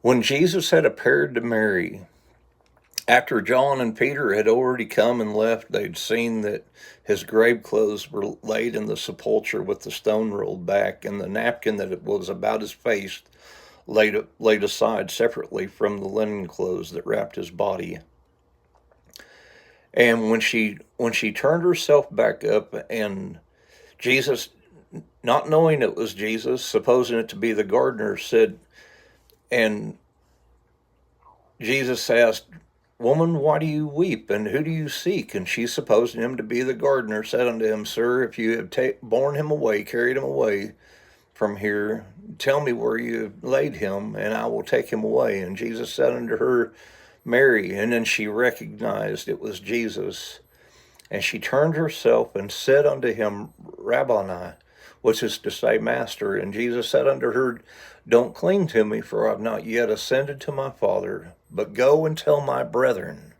When Jesus had appeared to Mary, after John and Peter had already come and left, they'd seen that his grave clothes were laid in the sepulchre with the stone rolled back, and the napkin that it was about his face laid aside separately from the linen clothes that wrapped his body. And when she turned herself back up, and Jesus, not knowing it was Jesus, supposing it to be the gardener, said, and Jesus asked, "Woman, why do you weep, and who do you seek?" And she, supposing him to be the gardener, said unto him, "Sir, if you have borne him away, carried him away from here, tell me where you have laid him, and I will take him away." And Jesus said unto her, "Mary." And then she recognized it was Jesus. And she turned herself and said unto him, "Rabboni," which is to say, Master. And Jesus said unto her, "Don't cling to me, for I have not yet ascended to my Father, but go and tell my brethren,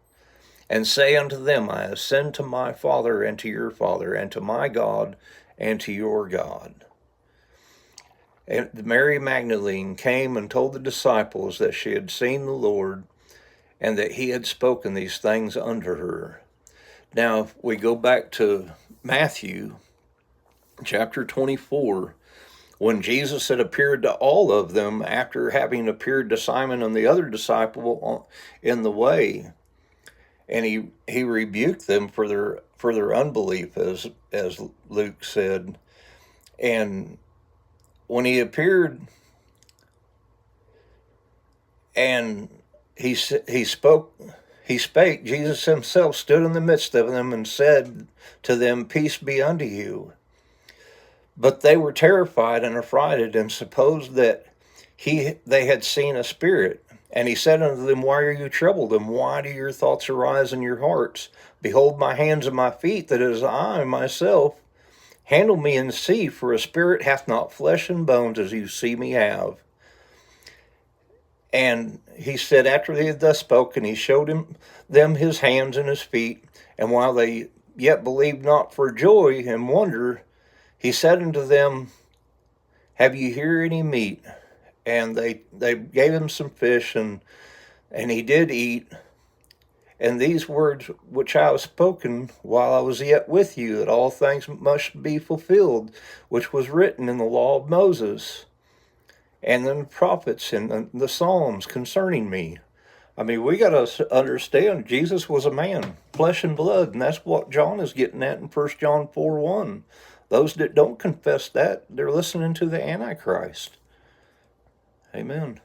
and say unto them, I ascend to my Father and to your Father, and to my God and to your God." And Mary Magdalene came and told the disciples that she had seen the Lord, and that he had spoken these things unto her. Now, if we go back to Matthew chapter 24, when Jesus had appeared to all of them after having appeared to Simon and the other disciple in the way, and he rebuked them for their unbelief, as Luke said. And when he appeared, and he spoke. He spake, Jesus himself stood in the midst of them and said to them, "Peace be unto you." But they were terrified and affrighted, and supposed that they had seen a spirit. And he said unto them, "Why are you troubled, and why do your thoughts arise in your hearts? Behold my hands and my feet, that is I myself. Handle me and see, for a spirit hath not flesh and bones, as you see me have." And he said, after he had thus spoken, he showed them his hands and his feet. And while they yet believed not for joy and wonder, he said unto them, "Have ye here any meat?" And they gave him some fish, and he did eat. And these words which I have spoken while I was yet with you, that all things must be fulfilled, which was written in the law of Moses, and then the prophets and the Psalms concerning me. I mean, we got to understand Jesus was a man, flesh and blood, and that's what John is getting at in 1 John 4:1. Those that don't confess that, they're listening to the Antichrist. Amen.